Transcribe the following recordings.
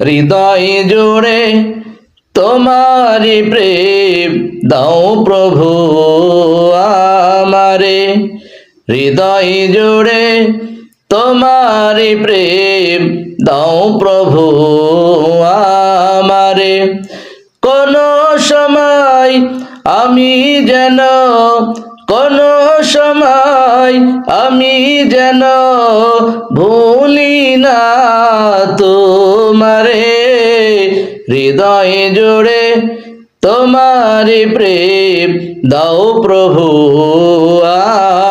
হৃদয় জুড়ে তোমারি প্রেম দাও প্রভু আমারে। হৃদয় জুড়ে তোমারি প্রেম দাও প্রভু আমারে। কোন সময় আমি যেন, কোন সময় আমি যেন ভুলি না তোমারে। হৃদয় জুড়ে তোমারি প্রেম দাও প্রভু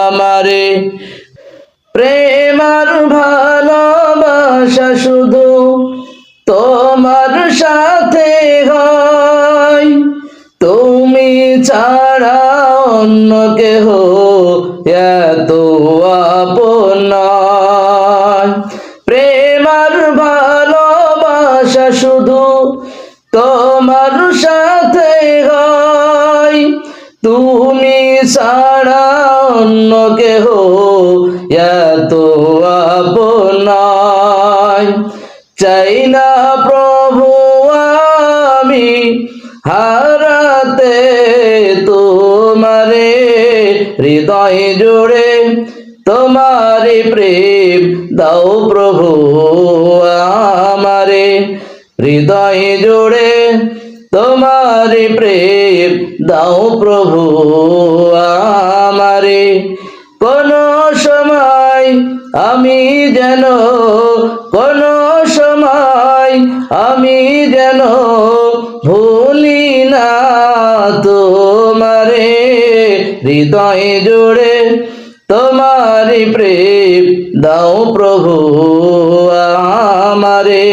আমারে। প্রেম আর ভালোবাসা শুধু তোমার সাথে হয়, তুমি ছাড়া অন্য কেহ এত আপন নয়। প্রেম আর ভালোবাসা শুধু তোমার সাথে হয়, তুমি ছাড়া অন্য কেহ এত আপন নয়। চাই না প্রভু আমি হারাতে তোমারে। হৃদয় জুড়ে তোমারি প্রেম দাও প্রভু আমারে। হৃদয় জুড়ে তোমারি প্রেম দাও প্রভু আমারে। কোন সময় আমি যেন, কোন সময় আমি যেন ভুলি না তোমারে। হৃদয় জুড়ে তোমারি প্রেম দাও প্রভু আমারে।